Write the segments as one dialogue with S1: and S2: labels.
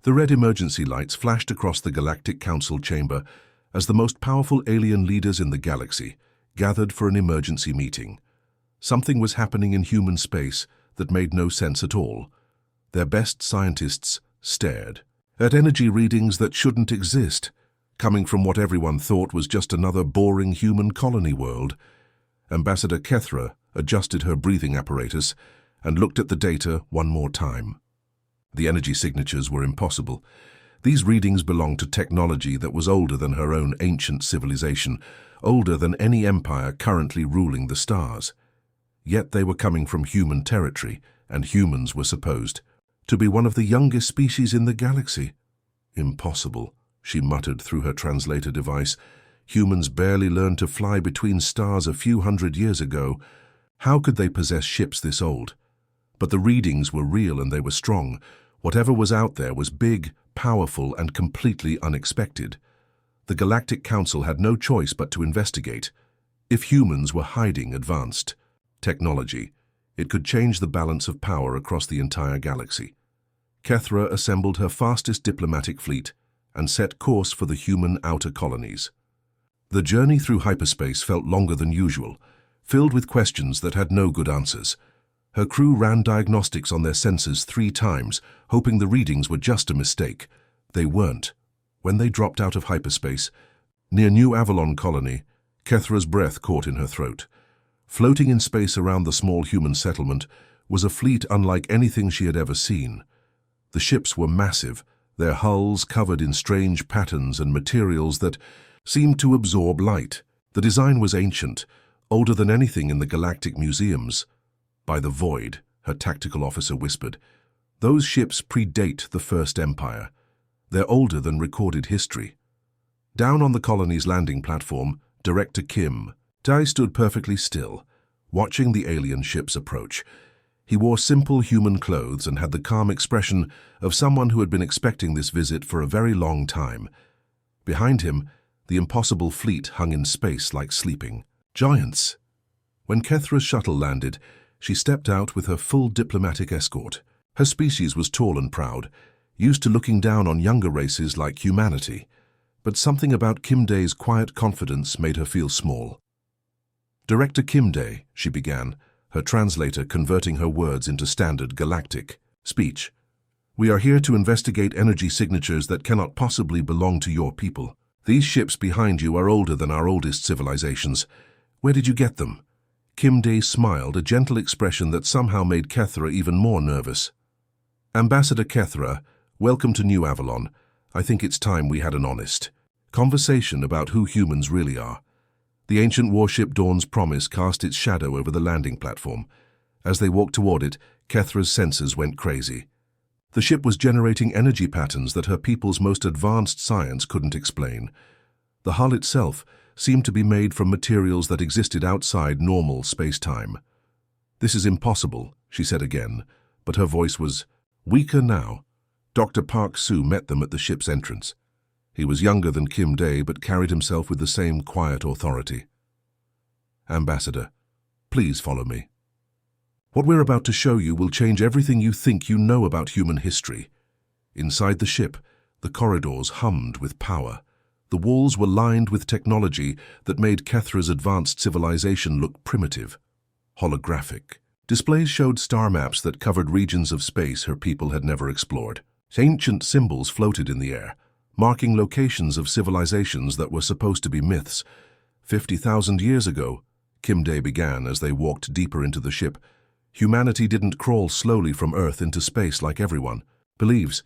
S1: The red emergency lights flashed across the Galactic Council chamber as the most powerful alien leaders in the galaxy gathered for an emergency meeting. Something was happening in human space that made no sense at all. Their best scientists stared at energy readings that shouldn't exist, coming from what everyone thought was just another boring human colony world. Ambassador Kethra adjusted her breathing apparatus and looked at the data one more time. The energy signatures were impossible. These readings belonged to technology that was older than her own ancient civilization, older than any empire currently ruling the stars. Yet they were coming from human territory, and humans were supposed to be one of the youngest species in the galaxy. Impossible, she muttered through her translator device. Humans barely learned to fly between stars a few hundred years ago. How could they possess ships this old? But the readings were real and they were strong. Whatever was out there was big, powerful, and completely unexpected. The Galactic Council had no choice but to investigate. If humans were hiding advanced technology, it could change the balance of power across the entire galaxy. Kethra assembled her fastest diplomatic fleet and set course for the human outer colonies. The journey through hyperspace felt longer than usual, filled with questions that had no good answers. Her crew ran diagnostics on their sensors 3 times, hoping the readings were just a mistake. They weren't. When they dropped out of hyperspace, near New Avalon colony, Kethra's breath caught in her throat. Floating in space around the small human settlement was a fleet unlike anything she had ever seen. The ships were massive, their hulls covered in strange patterns and materials that seemed to absorb light. The design was ancient, older than anything in the galactic museums. By the void, her tactical officer whispered. Those ships predate the First Empire. They're older than recorded history. Down on the colony's landing platform, Director Kim Dai stood perfectly still, watching the alien ships approach. He wore simple human clothes and had the calm expression of someone who had been expecting this visit for a very long time. Behind him, the impossible fleet hung in space like sleeping giants. When Kethra's shuttle landed, she stepped out with her full diplomatic escort. Her species was tall and proud, used to looking down on younger races like humanity. But something about Kim Dae's quiet confidence made her feel small. Director Kim Dae, she began, her translator converting her words into standard galactic speech. We are here to investigate energy signatures that cannot possibly belong to your people. These ships behind you are older than our oldest civilizations. Where did you get them? Kim Dae smiled, a gentle expression that somehow made Kethra even more nervous. Ambassador Kethra, welcome to New Avalon. I think it's time we had an honest conversation about who humans really are. The ancient warship Dawn's Promise cast its shadow over the landing platform. As they walked toward it, Kethra's senses went crazy. The ship was generating energy patterns that her people's most advanced science couldn't explain. The hull itself seemed to be made from materials that existed outside normal space-time. This is impossible, she said again, but her voice was weaker now. Dr. Park Soo met them at the ship's entrance. He was younger than Kim Dae, but carried himself with the same quiet authority. Ambassador, please follow me. What we're about to show you will change everything you think you know about human history. Inside the ship, the corridors hummed with power. The walls were lined with technology that made Kethra's advanced civilization look primitive, holographic. Displays showed star maps that covered regions of space her people had never explored. Ancient symbols floated in the air, marking locations of civilizations that were supposed to be myths. 50,000 years ago, Kim Dae began as they walked deeper into the ship. Humanity didn't crawl slowly from Earth into space like everyone believes.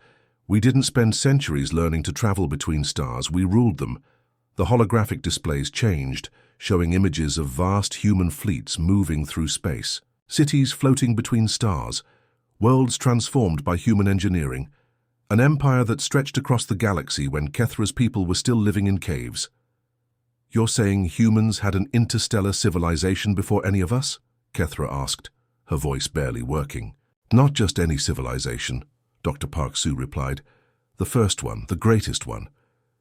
S1: We didn't spend centuries learning to travel between stars, we ruled them. The holographic displays changed, showing images of vast human fleets moving through space. Cities floating between stars, worlds transformed by human engineering. An empire that stretched across the galaxy when Kethra's people were still living in caves. You're saying humans had an interstellar civilization before any of us? Kethra asked, her voice barely working. Not just any civilization, Dr. Park Soo replied. The first one, the greatest one.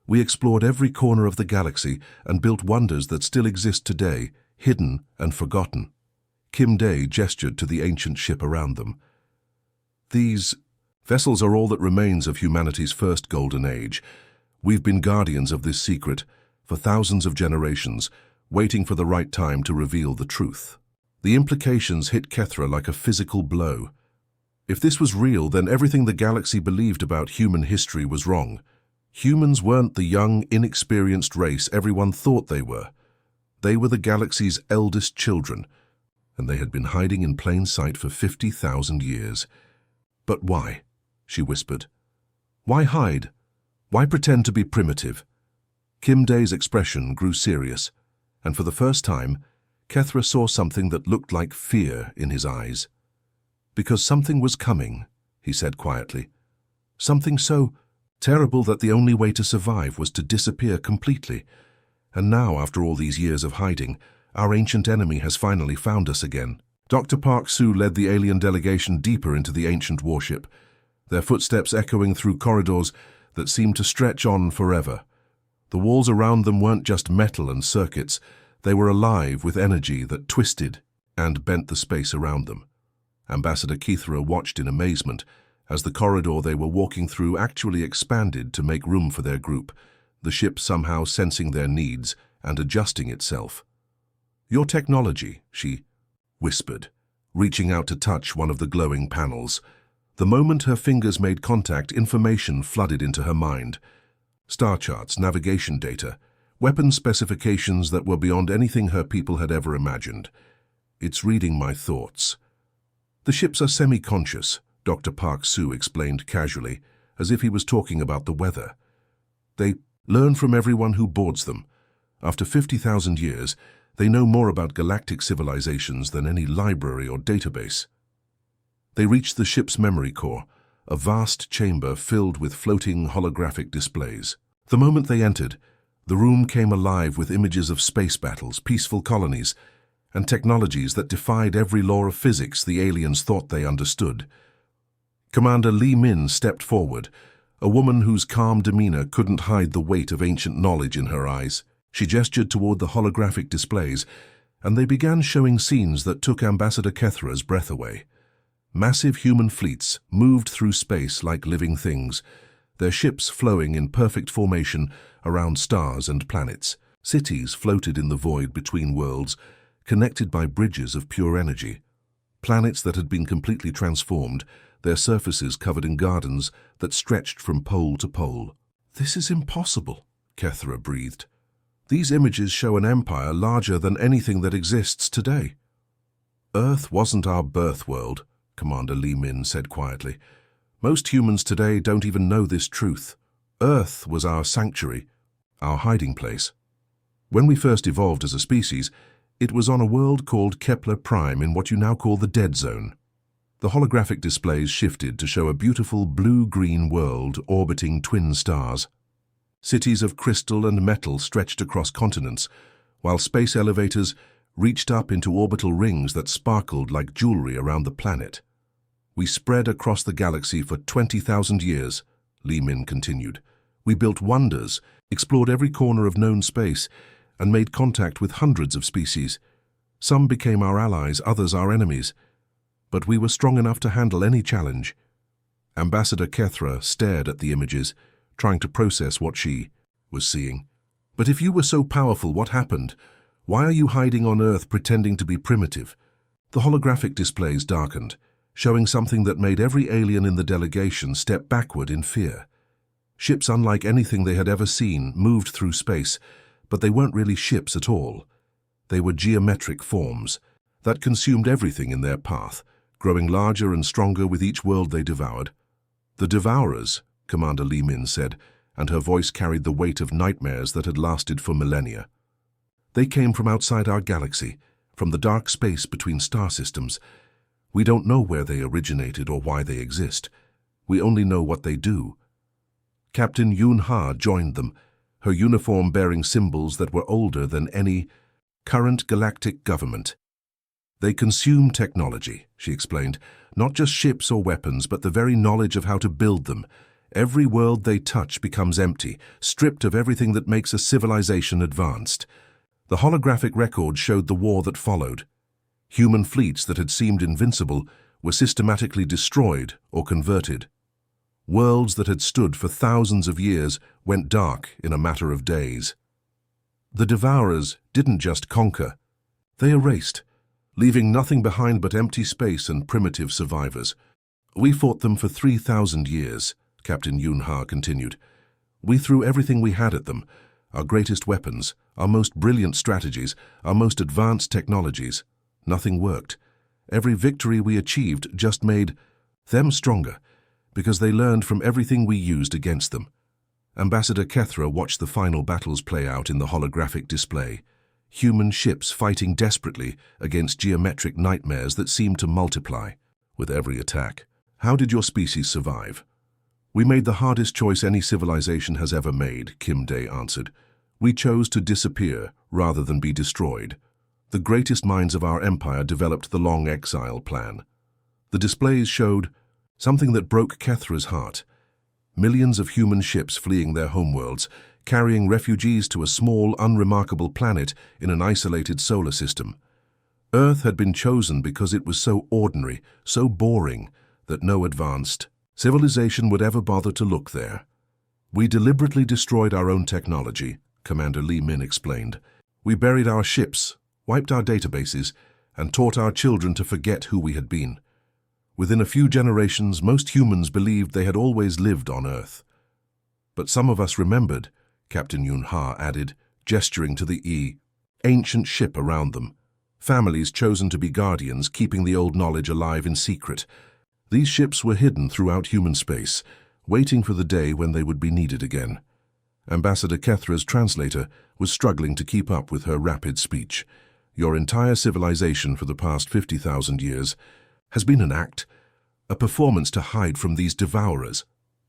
S1: We explored every corner of the galaxy and built wonders that still exist today, hidden and forgotten. Kim Dae gestured to the ancient ship around them. These Vessels are all that remains of humanity's first golden age. We've been guardians of this secret for thousands of generations, waiting for the right time to reveal the truth. The implications hit Kethra like a physical blow. If this was real, then everything the galaxy believed about human history was wrong. Humans weren't the young, inexperienced race everyone thought they were. They were the galaxy's eldest children, and they had been hiding in plain sight for 50,000 years. But why? She whispered. Why hide? Why pretend to be primitive? Kim Day's expression grew serious, and for the first time, Kethra saw something that looked like fear in his eyes. Because something was coming, he said quietly. Something so terrible that the only way to survive was to disappear completely. And now, after all these years of hiding, our ancient enemy has finally found us again. Dr. Park Soo led the alien delegation deeper into the ancient warship, their footsteps echoing through corridors that seemed to stretch on forever. The walls around them weren't just metal and circuits, they were alive with energy that twisted and bent the space around them. Ambassador Kethra watched in amazement as the corridor they were walking through actually expanded to make room for their group, the ship somehow sensing their needs and adjusting itself. Your technology, she whispered, reaching out to touch one of the glowing panels. The moment her fingers made contact, information flooded into her mind. Star charts, navigation data, weapon specifications that were beyond anything her people had ever imagined. It's reading my thoughts. The ships are semi-conscious, Dr. Park Soo explained casually, as if he was talking about the weather. They learn from everyone who boards them. After 50,000 years, they know more about galactic civilizations than any library or database. They reached the ship's memory core, a vast chamber filled with floating holographic displays. The moment they entered, the room came alive with images of space battles, peaceful colonies, and technologies that defied every law of physics the aliens thought they understood. Commander Li Min stepped forward, a woman whose calm demeanor couldn't hide the weight of ancient knowledge in her eyes. She gestured toward the holographic displays, and they began showing scenes that took Ambassador Kethra's breath away. Massive human fleets moved through space like living things, their ships flowing in perfect formation around stars and planets. Cities floated in the void between worlds, connected by bridges of pure energy. Planets that had been completely transformed, their surfaces covered in gardens that stretched from pole to pole. This is impossible, Kethra breathed. These images show an empire larger than anything that exists today. Earth wasn't our birth world, Commander Li Min said quietly. Most humans today don't even know this truth. Earth was our sanctuary, our hiding place. When we first evolved as a species, it was on a world called Kepler Prime in what you now call the Dead Zone. The holographic displays shifted to show a beautiful blue-green world orbiting twin stars. Cities of crystal and metal stretched across continents, while space elevators reached up into orbital rings that sparkled like jewelry around the planet. We spread across the galaxy for 20,000 years, Li Min continued. We built wonders, explored every corner of known space, and made contact with hundreds of species. Some became our allies, others our enemies. But we were strong enough to handle any challenge. Ambassador Kethra stared at the images, trying to process what she was seeing. But if you were so powerful, what happened? Why are you hiding on Earth pretending to be primitive? The holographic displays darkened, showing something that made every alien in the delegation step backward in fear. Ships unlike anything they had ever seen moved through space, but they weren't really ships at all. They were geometric forms that consumed everything in their path, growing larger and stronger with each world they devoured. The Devourers, Commander Li Min said, and her voice carried the weight of nightmares that had lasted for millennia. They came from outside our galaxy, from the dark space between star systems. We don't know where they originated or why they exist. We only know what they do. Captain Yoon Ha joined them, her uniform bearing symbols that were older than any current galactic government. They consume technology, she explained, not just ships or weapons, but the very knowledge of how to build them. Every world they touch becomes empty, stripped of everything that makes a civilization advanced. The holographic record showed the war that followed. Human fleets that had seemed invincible were systematically destroyed or converted. Worlds that had stood for thousands of years went dark in a matter of days. The Devourers didn't just conquer, they erased, leaving nothing behind but empty space and primitive survivors. We fought them for 3,000 years, Captain Yunha continued. We threw everything we had at them, our greatest weapons, our most brilliant strategies, our most advanced technologies. Nothing worked. Every victory we achieved just made them stronger, because they learned from everything we used against them. Ambassador Kethra watched the final battles play out in the holographic display. Human ships fighting desperately against geometric nightmares that seemed to multiply with every attack. How did your species survive? We made the hardest choice any civilization has ever made, Kim Day answered. We chose to disappear rather than be destroyed. The greatest minds of our empire developed the long exile plan. The displays showed something that broke Kethra's heart. Millions of human ships fleeing their homeworlds, carrying refugees to a small, unremarkable planet in an isolated solar system. Earth had been chosen because it was so ordinary, so boring, that no advanced civilization would ever bother to look there. We deliberately destroyed our own technology, Commander Li Min explained. We buried our ships, wiped our databases, and taught our children to forget who we had been. Within a few generations, most humans believed they had always lived on Earth. But some of us remembered, Captain Yunha added, gesturing to the ancient ship around them. Families chosen to be guardians, keeping the old knowledge alive in secret. These ships were hidden throughout human space, waiting for the day when they would be needed again. Ambassador Kethra's translator was struggling to keep up with her rapid speech. Your entire civilization for the past 50,000 years has been an act, a performance to hide from these Devourers.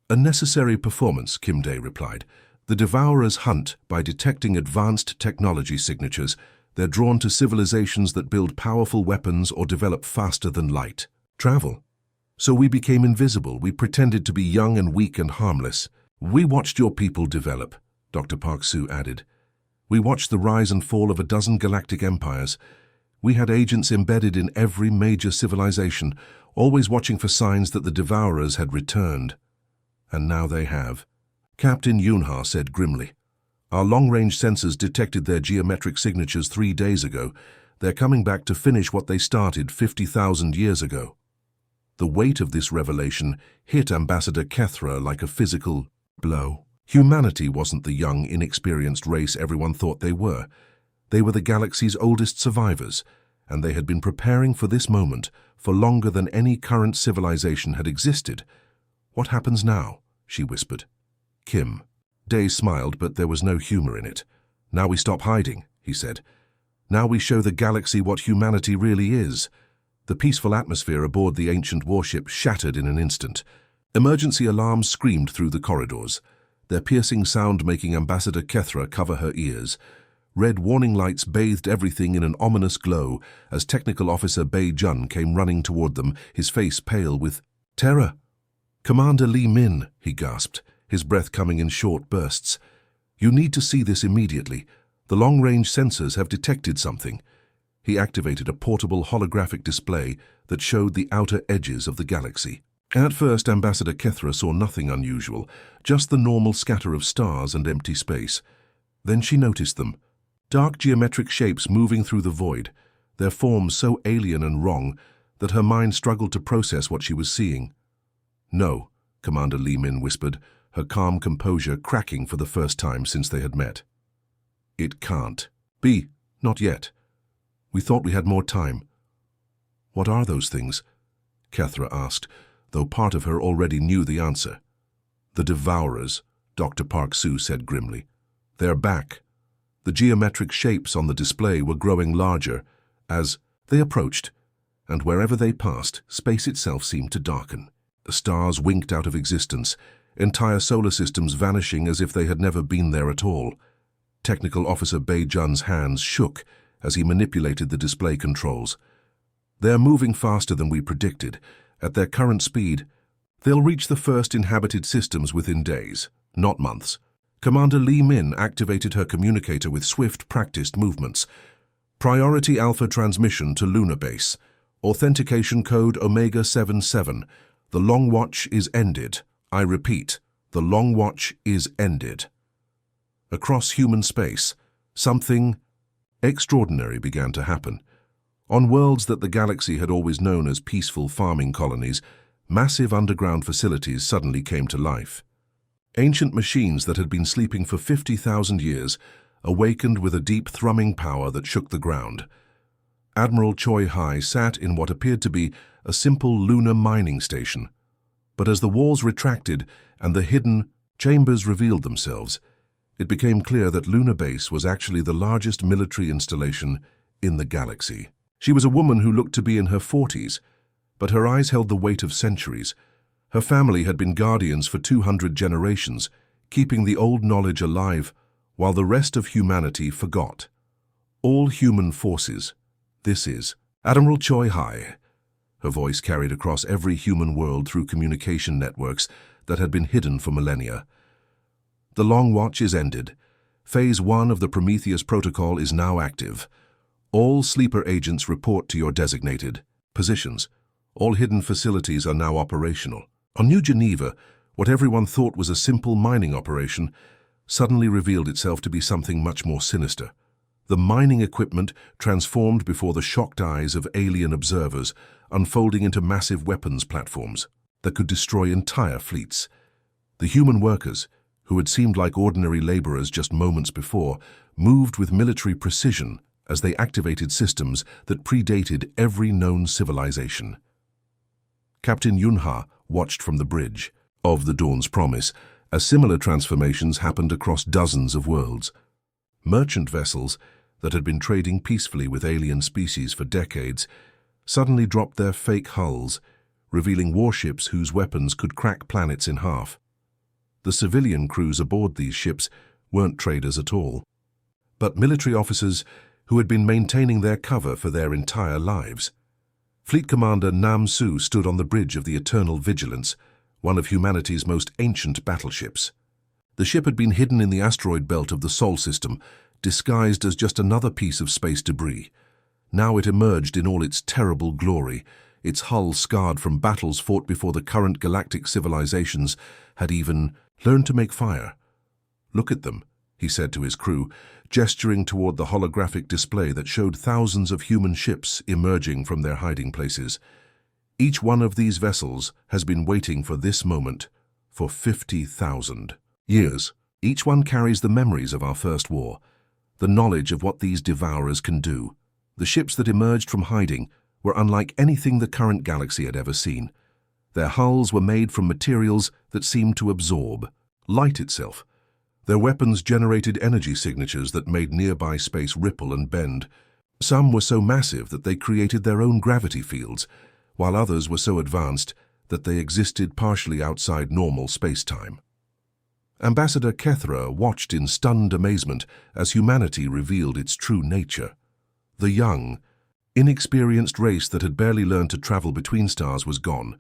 S1: A necessary performance, Kim Day replied. The Devourers hunt by detecting advanced technology signatures. They're drawn to civilizations that build powerful weapons or develop faster than light. Travel. So we became invisible. We pretended to be young and weak and harmless. We watched your people develop, Dr. Park Soo added. We watched the rise and fall of a dozen galactic empires. We had agents embedded in every major civilization, always watching for signs that the Devourers had returned. And now they have. Captain Yunha said grimly. Our long-range sensors detected their geometric signatures 3 days ago. They're coming back to finish what they started 50,000 years ago. The weight of this revelation hit Ambassador Kethra like a physical blow. Humanity wasn't the young, inexperienced race everyone thought they were. They were the galaxy's oldest survivors, and they had been preparing for this moment for longer than any current civilization had existed. What happens now? She whispered. Kim. Day smiled, but there was no humor in it. Now we stop hiding, he said. Now we show the galaxy what humanity really is. The peaceful atmosphere aboard the ancient warship shattered in an instant. Emergency alarms screamed through the corridors, their piercing sound making Ambassador Kethra cover her ears. Red warning lights bathed everything in an ominous glow as Technical Officer Bei Jun came running toward them, his face pale with terror. Commander Li Min, he gasped, his breath coming in short bursts. You need to see this immediately. The long-range sensors have detected something. He activated a portable holographic display that showed the outer edges of the galaxy. At first, Ambassador Kethra saw nothing unusual, just the normal scatter of stars and empty space. Then she noticed them. Dark geometric shapes moving through the void, their forms so alien and wrong that her mind struggled to process what she was seeing. No, Commander Li Min whispered, her calm composure cracking for the first time since they had met. It can't be, not yet. We thought we had more time. What are those things? Kethra asked, though part of her already knew the answer. The Devourers, Dr. Park Soo said grimly. They're back. The geometric shapes on the display were growing larger as they approached, and wherever they passed, space itself seemed to darken. The stars winked out of existence, entire solar systems vanishing as if they had never been there at all. Technical Officer Bei Jun's hands shook as he manipulated the display controls. They're moving faster than we predicted. At their current speed, they'll reach the first inhabited systems within days, not months. Commander Li Min activated her communicator with swift, practiced movements. Priority Alpha transmission to Lunar Base. Authentication code Omega 77. The Long Watch is ended. I repeat, the long watch is ended. Across human space, something extraordinary began to happen. On worlds that the galaxy had always known as peaceful farming colonies, massive underground facilities suddenly came to life. Ancient machines that had been sleeping for 50,000 years awakened with a deep thrumming power that shook the ground. Admiral Choi Hai sat in what appeared to be a simple lunar mining station. But as the walls retracted and the hidden chambers revealed themselves, it became clear that Lunar Base was actually the largest military installation in the galaxy. She was a woman who looked to be in her 40s, but her eyes held the weight of centuries. Her family had been guardians for 200 generations, keeping the old knowledge alive while the rest of humanity forgot. All human forces. This is Admiral Choi Hai. Her voice carried across every human world through communication networks that had been hidden for millennia. The Long Watch is ended. Phase 1 of the Prometheus Protocol is now active. All sleeper agents report to your designated positions. All hidden facilities are now operational. On New Geneva, what everyone thought was a simple mining operation suddenly revealed itself to be something much more sinister. The mining equipment transformed before the shocked eyes of alien observers, unfolding into massive weapons platforms that could destroy entire fleets. The human workers, who had seemed like ordinary laborers just moments before, moved with military precision as they activated systems that predated every known civilization. Captain Yunha watched from the bridge of the Dawn's Promise as similar transformations happened across dozens of worlds. Merchant vessels that had been trading peacefully with alien species for decades suddenly dropped their fake hulls, revealing warships whose weapons could crack planets in half. The civilian crews aboard these ships weren't traders at all, but military officers who had been maintaining their cover for their entire lives. Fleet Commander Nam Su stood on the bridge of the Eternal Vigilance, one of humanity's most ancient battleships. The ship had been hidden in the asteroid belt of the Sol system, disguised as just another piece of space debris. Now it emerged in all its terrible glory, its hull scarred from battles fought before the current galactic civilizations had even learned to make fire. "Look at them," he said to his crew, gesturing toward the holographic display that showed thousands of human ships emerging from their hiding places. Each one of these vessels has been waiting for this moment for 50,000 years. Each one carries the memories of our first war, the knowledge of what these devourers can do. The ships that emerged from hiding were unlike anything the current galaxy had ever seen. Their hulls were made from materials that seemed to absorb light itself. Their weapons generated energy signatures that made nearby space ripple and bend. Some were so massive that they created their own gravity fields, while others were so advanced that they existed partially outside normal space-time. Ambassador Kethra watched in stunned amazement as humanity revealed its true nature. The young, inexperienced race that had barely learned to travel between stars was gone,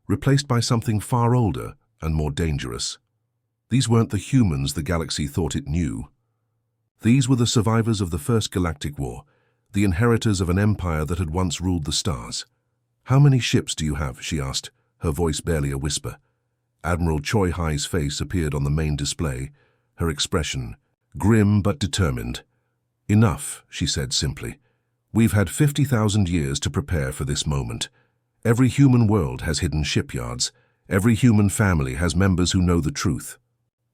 S1: replaced by something far older and more dangerous. These weren't the humans the galaxy thought it knew. These were the survivors of the First Galactic War, the inheritors of an empire that had once ruled the stars. "How many ships do you have?" she asked, her voice barely a whisper. Admiral Choi Hai's face appeared on the main display, her expression grim but determined. "Enough," she said simply. "We've had 50,000 years to prepare for this moment. Every human world has hidden shipyards. Every human family has members who know the truth.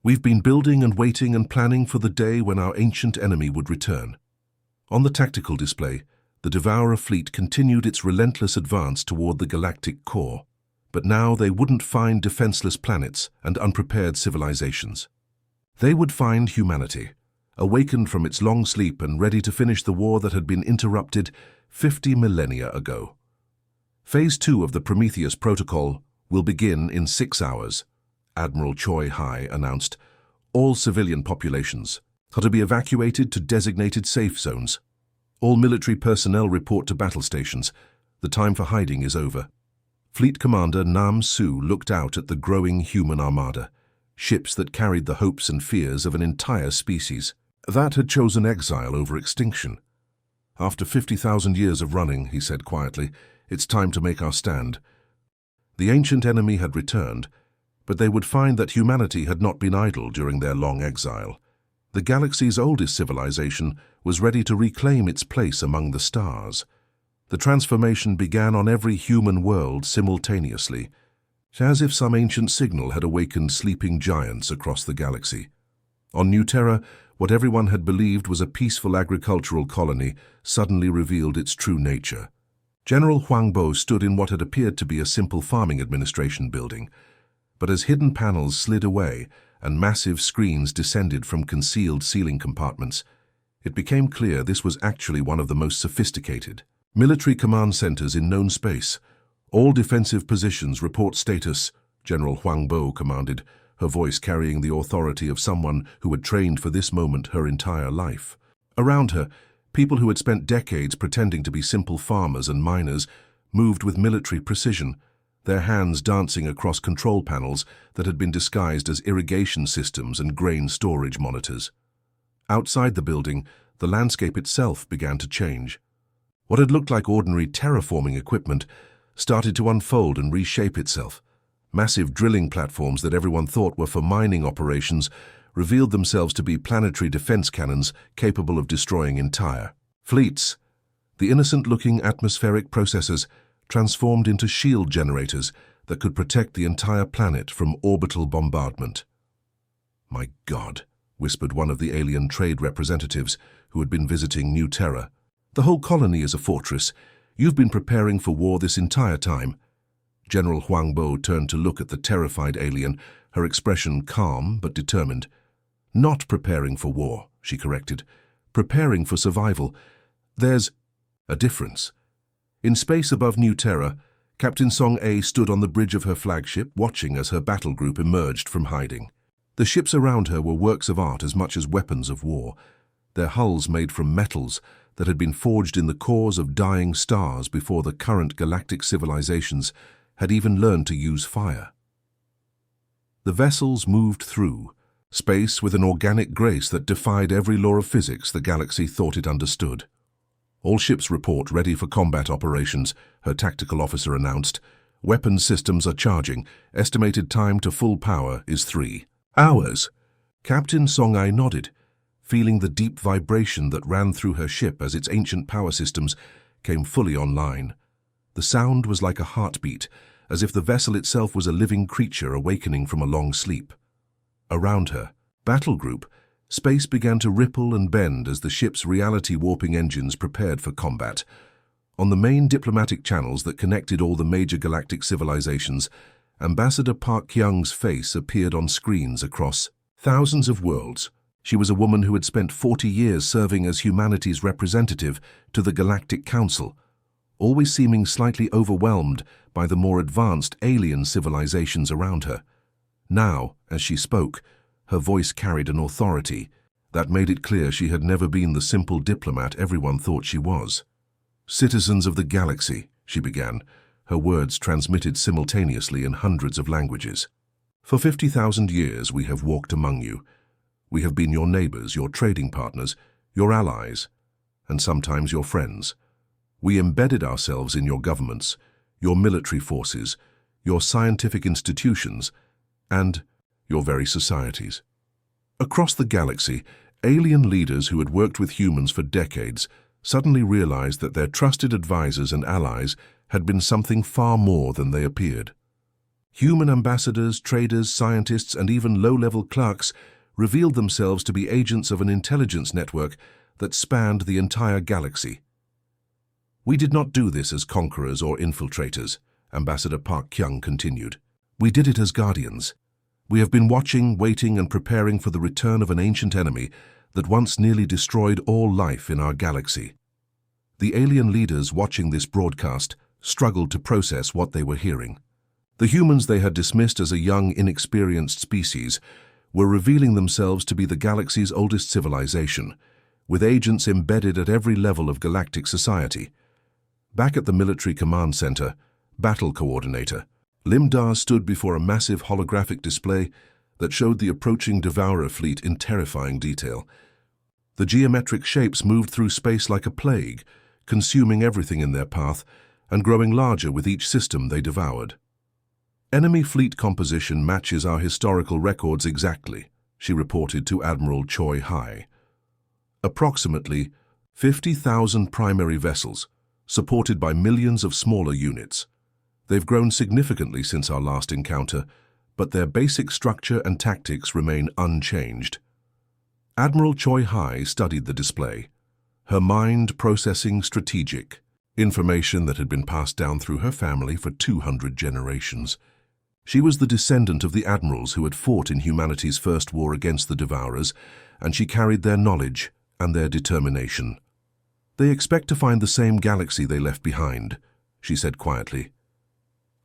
S1: We've been building and waiting and planning for the day when our ancient enemy would return." On the tactical display, the Devourer fleet continued its relentless advance toward the galactic core. But now they wouldn't find defenseless planets and unprepared civilizations. They would find humanity, awakened from its long sleep and ready to finish the war that had been interrupted 50 millennia ago. Phase 2 of the Prometheus Protocol will begin in 6 hours, Admiral Choi Hai announced. All civilian populations are to be evacuated to designated safe zones. All military personnel report to battle stations. The time for hiding is over. Fleet Commander Nam Su looked out at the growing human armada, ships that carried the hopes and fears of an entire species that had chosen exile over extinction. "After 50,000 years of running," he said quietly, "it's time to make our stand." The ancient enemy had returned, but they would find that humanity had not been idle during their long exile. The galaxy's oldest civilization was ready to reclaim its place among the stars. The transformation began on every human world simultaneously, as if some ancient signal had awakened sleeping giants across the galaxy. On New Terra, what everyone had believed was a peaceful agricultural colony suddenly revealed its true nature. General Huang Bo stood in what had appeared to be a simple farming administration building, but as hidden panels slid away and massive screens descended from concealed ceiling compartments, it became clear this was actually one of the most sophisticated military command centers in known space. "All defensive positions report status," General Huang Bo commanded, her voice carrying the authority of someone who had trained for this moment her entire life. Around her, people who had spent decades pretending to be simple farmers and miners moved with military precision, their hands dancing across control panels that had been disguised as irrigation systems and grain storage monitors. Outside the building, the landscape itself began to change. What had looked like ordinary terraforming equipment started to unfold and reshape itself. Massive drilling platforms that everyone thought were for mining operations revealed themselves to be planetary defense cannons capable of destroying entire fleets. The innocent-looking atmospheric processors transformed into shield generators that could protect the entire planet from orbital bombardment. "My God," whispered one of the alien trade representatives who had been visiting New Terra. "The whole colony is a fortress. You've been preparing for war this entire time." General Huang Bo turned to look at the terrified alien, her expression calm but determined. "Not preparing for war," she corrected. "Preparing for survival. There's a difference." In space above New Terra, Captain Song A stood on the bridge of her flagship, watching as her battle group emerged from hiding. The ships around her were works of art as much as weapons of war, their hulls made from metals that had been forged in the cores of dying stars before the current galactic civilizations had even learned to use fire. The vessels moved through space with an organic grace that defied every law of physics the galaxy thought it understood. "All ships report ready for combat operations," her tactical officer announced. "Weapons systems are charging. Estimated time to full power is 3 hours. Captain Song-ai nodded, feeling the deep vibration that ran through her ship as its ancient power systems came fully online. The sound was like a heartbeat, as if the vessel itself was a living creature awakening from a long sleep. Around her, battle group, space began to ripple and bend as the ship's reality-warping engines prepared for combat. On the main diplomatic channels that connected all the major galactic civilizations, Ambassador Park Kyung's face appeared on screens across thousands of worlds. She was a woman who had spent 40 years serving as humanity's representative to the Galactic Council, always seeming slightly overwhelmed by the more advanced alien civilizations around her. Now, as she spoke, her voice carried an authority that made it clear she had never been the simple diplomat everyone thought she was. "Citizens of the galaxy," she began, her words transmitted simultaneously in hundreds of languages. "For 50,000 years we have walked among you. We have been your neighbors, your trading partners, your allies, and sometimes your friends. We embedded ourselves in your governments, your military forces, your scientific institutions, and your very societies." Across the galaxy, alien leaders who had worked with humans for decades suddenly realized that their trusted advisors and allies had been something far more than they appeared. Human ambassadors, traders, scientists, and even low-level clerks revealed themselves to be agents of an intelligence network that spanned the entire galaxy. "We did not do this as conquerors or infiltrators," Ambassador Park Kyung continued. "We did it as guardians. We have been watching, waiting, and preparing for the return of an ancient enemy that once nearly destroyed all life in our galaxy." The alien leaders watching this broadcast struggled to process what they were hearing. The humans they had dismissed as a young, inexperienced species were revealing themselves to be the galaxy's oldest civilization, with agents embedded at every level of galactic society. Back at the military command center, Battle Coordinator Lim Da stood before a massive holographic display that showed the approaching Devourer fleet in terrifying detail. The geometric shapes moved through space like a plague, consuming everything in their path and growing larger with each system they devoured. "Enemy fleet composition matches our historical records exactly," she reported to Admiral Choi Hai. "Approximately 50,000 primary vessels, supported by millions of smaller units. They've grown significantly since our last encounter, but their basic structure and tactics remain unchanged." Admiral Choi Hai studied the display, her mind processing strategic information that had been passed down through her family for 200 generations. She was the descendant of the admirals who had fought in humanity's first war against the Devourers, and she carried their knowledge and their determination. "They expect to find the same galaxy they left behind," she said quietly.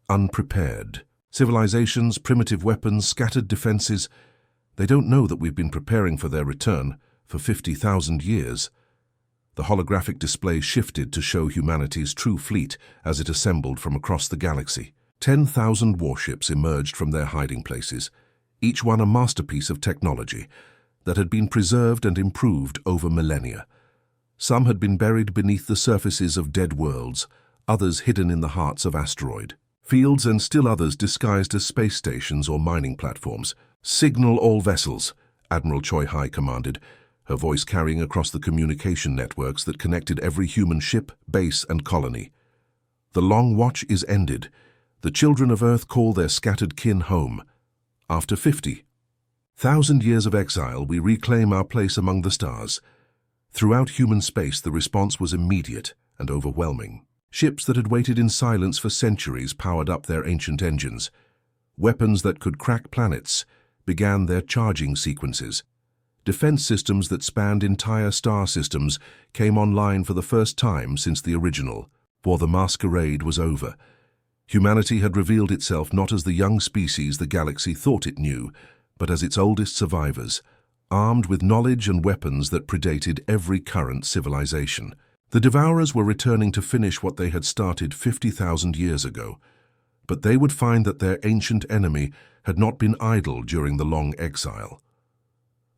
S1: "Unprepared. Civilizations, primitive weapons, scattered defenses. They don't know that we've been preparing for their return for 50,000 years." The holographic display shifted to show humanity's true fleet as it assembled from across the galaxy. 10,000 warships emerged from their hiding places, each one a masterpiece of technology that had been preserved and improved over millennia. Some had been buried beneath the surfaces of dead worlds, others hidden in the hearts of asteroid fields, and still others disguised as space stations or mining platforms. "Signal all vessels," Admiral Choi Hai commanded, her voice carrying across the communication networks that connected every human ship, base, and colony. "The long watch is ended. The children of Earth call their scattered kin home. After 50,000 years of exile, we reclaim our place among the stars." Throughout human space, the response was immediate and overwhelming. Ships that had waited in silence for centuries powered up their ancient engines. Weapons that could crack planets began their charging sequences. Defense systems that spanned entire star systems came online for the first time since the original, for the masquerade was over. Humanity had revealed itself not as the young species the galaxy thought it knew, but as its oldest survivors, armed with knowledge and weapons that predated every current civilization. The Devourers were returning to finish what they had started 50,000 years ago, but they would find that their ancient enemy had not been idle during the long exile.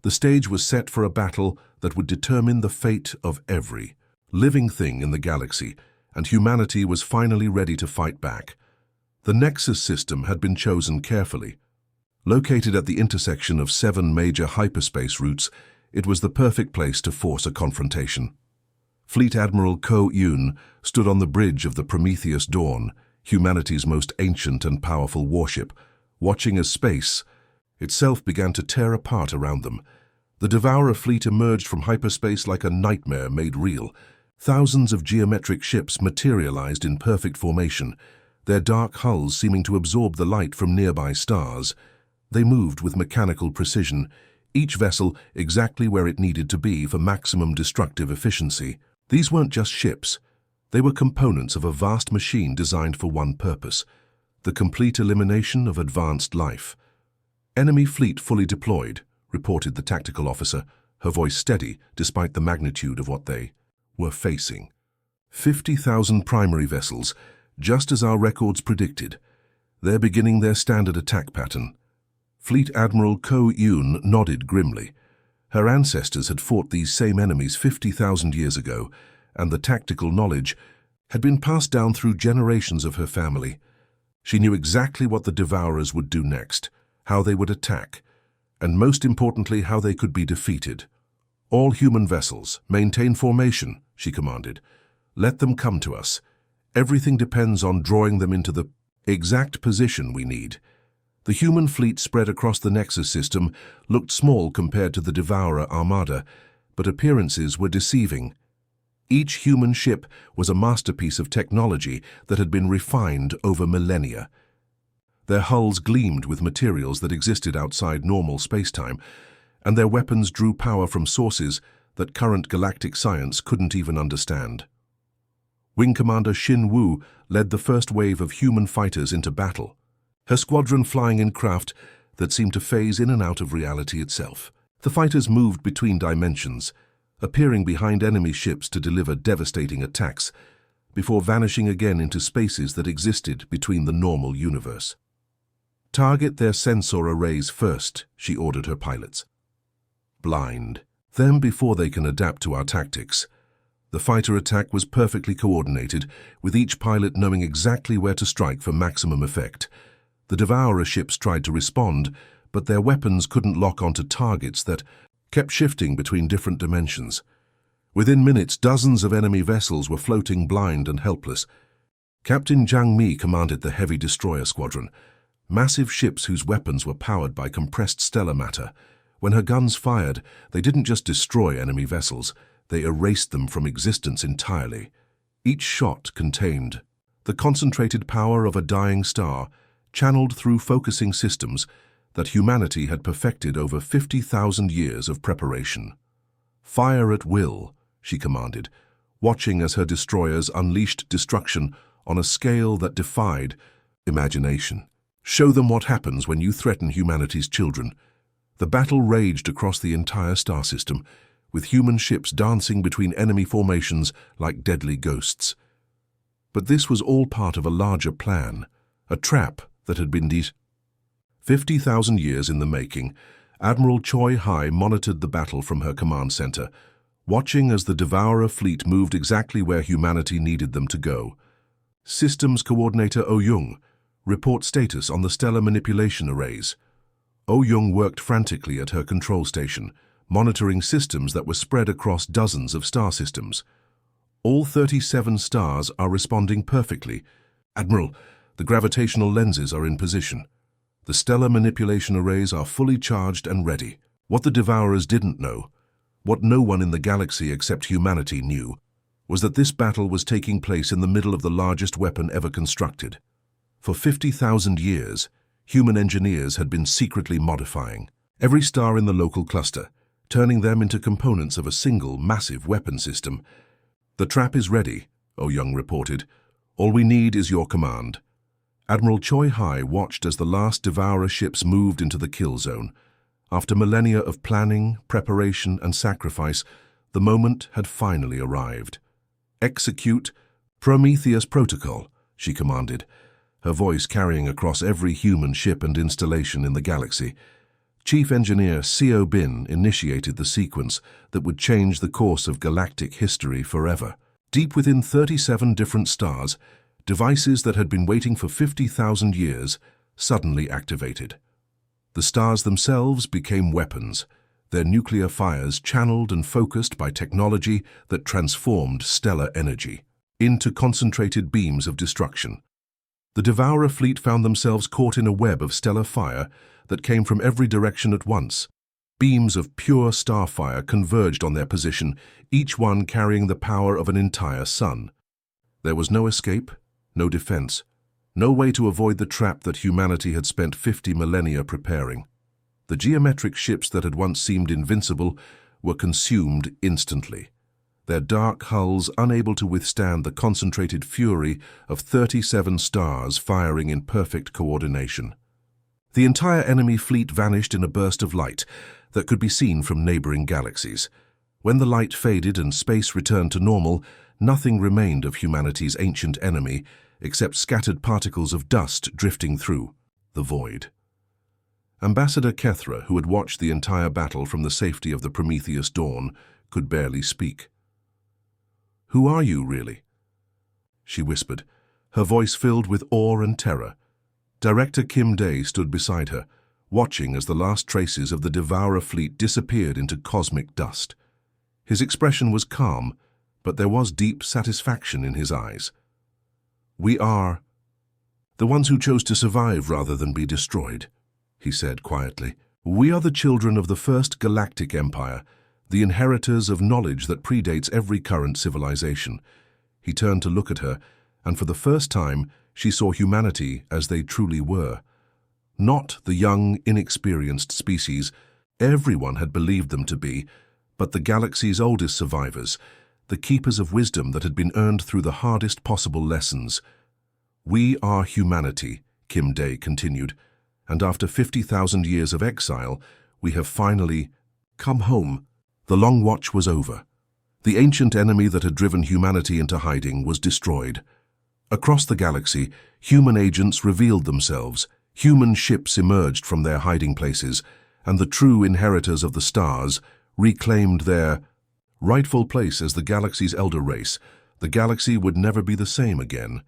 S1: The stage was set for a battle that would determine the fate of every living thing in the galaxy, and humanity was finally ready to fight back. The Nexus system had been chosen carefully. Located at the intersection of 7 major hyperspace routes, it was the perfect place to force a confrontation. Fleet Admiral Ko Yoon stood on the bridge of the Prometheus Dawn, humanity's most ancient and powerful warship, watching as space itself began to tear apart around them. The Devourer fleet emerged from hyperspace like a nightmare made real. Thousands of geometric ships materialized in perfect formation, their dark hulls seeming to absorb the light from nearby stars. They moved with mechanical precision, each vessel exactly where it needed to be for maximum destructive efficiency. These weren't just ships. They were components of a vast machine designed for one purpose: the complete elimination of advanced life. "Enemy fleet fully deployed," reported the tactical officer, her voice steady despite the magnitude of what they were facing. 50,000 primary vessels, just as our records predicted. They're beginning their standard attack pattern. Fleet Admiral Ko Yoon nodded grimly. Her ancestors had fought these same enemies 50,000 years ago, and the tactical knowledge had been passed down through generations of her family. She knew exactly what the Devourers would do next, how they would attack, and most importantly, how they could be defeated. "All human vessels, maintain formation," she commanded. "Let them come to us. Everything depends on drawing them into the exact position we need." The human fleet spread across the Nexus system looked small compared to the Devourer armada, but appearances were deceiving. Each human ship was a masterpiece of technology that had been refined over millennia. Their hulls gleamed with materials that existed outside normal spacetime, and their weapons drew power from sources that current galactic science couldn't even understand. Wing Commander Shin Woo led the first wave of human fighters into battle, her squadron flying in craft that seemed to phase in and out of reality itself. The fighters moved between dimensions, appearing behind enemy ships to deliver devastating attacks, before vanishing again into spaces that existed between the normal universe. "Target their sensor arrays first," she ordered her pilots. "Blind them before they can adapt to our tactics." The fighter attack was perfectly coordinated, with each pilot knowing exactly where to strike for maximum effect. The Devourer ships tried to respond, but their weapons couldn't lock onto targets that kept shifting between different dimensions. Within minutes, dozens of enemy vessels were floating blind and helpless. Captain Jiang Mi commanded the heavy destroyer squadron, massive ships whose weapons were powered by compressed stellar matter. When her guns fired, they didn't just destroy enemy vessels, they erased them from existence entirely. Each shot contained the concentrated power of a dying star, channeled through focusing systems that humanity had perfected over 50,000 years of preparation. "Fire at will," she commanded, watching as her destroyers unleashed destruction on a scale that defied imagination. "Show them what happens when you threaten humanity's children." The battle raged across the entire star system, with human ships dancing between enemy formations like deadly ghosts. But this was all part of a larger plan, a trap that had been 50,000 years in the making. Admiral Choi Hai monitored the battle from her command center, watching as the Devourer fleet moved exactly where humanity needed them to go. Systems Coordinator Oh Young, report status on the stellar manipulation arrays. Oh Young worked frantically at her control station, monitoring systems that were spread across dozens of star systems. All 37 stars are responding perfectly. "Admiral, the gravitational lenses are in position. The stellar manipulation arrays are fully charged and ready." What the Devourers didn't know, what no one in the galaxy except humanity knew, was that this battle was taking place in the middle of the largest weapon ever constructed. For 50,000 years, human engineers had been secretly modifying every star in the local cluster, turning them into components of a single, massive weapon system. "The trap is ready," Oh Young reported. "All we need is your command." Admiral Choi Hai watched as the last Devourer ships moved into the kill zone. After millennia of planning, preparation, and sacrifice, the moment had finally arrived. "Execute Prometheus Protocol," she commanded, her voice carrying across every human ship and installation in the galaxy. Chief Engineer Seo Bin initiated the sequence that would change the course of galactic history forever. Deep within 37 different stars, devices that had been waiting for 50,000 years suddenly activated. The stars themselves became weapons, their nuclear fires channeled and focused by technology that transformed stellar energy into concentrated beams of destruction. The Devourer fleet found themselves caught in a web of stellar fire that came from every direction at once. Beams of pure starfire converged on their position, each one carrying the power of an entire sun. There was no escape, no defense, no way to avoid the trap that humanity had spent 50 millennia preparing. The geometric ships that had once seemed invincible were consumed instantly, their dark hulls unable to withstand the concentrated fury of 37 stars firing in perfect coordination. The entire enemy fleet vanished in a burst of light that could be seen from neighboring galaxies. When the light faded and space returned to normal, nothing remained of humanity's ancient enemy except scattered particles of dust drifting through the void. Ambassador Kethra, who had watched the entire battle from the safety of the Prometheus Dawn, could barely speak. "Who are you, really?" she whispered, her voice filled with awe and terror. Director Kim Day stood beside her, watching as the last traces of the Devourer fleet disappeared into cosmic dust. His expression was calm, but there was deep satisfaction in his eyes. "We are the ones who chose to survive rather than be destroyed," he said quietly. "We are the children of the first galactic empire, the inheritors of knowledge that predates every current civilization." He turned to look at her, and for the first time, she saw humanity as they truly were. Not the young, inexperienced species everyone had believed them to be, but the galaxy's oldest survivors, the keepers of wisdom that had been earned through the hardest possible lessons. "We are humanity," Kim Day continued, "and after 50,000 years of exile, we have finally come home." The long watch was over. The ancient enemy that had driven humanity into hiding was destroyed. Across the galaxy, human agents revealed themselves, human ships emerged from their hiding places, and the true inheritors of the stars reclaimed their rightful place as the galaxy's elder race. The galaxy would never be the same again.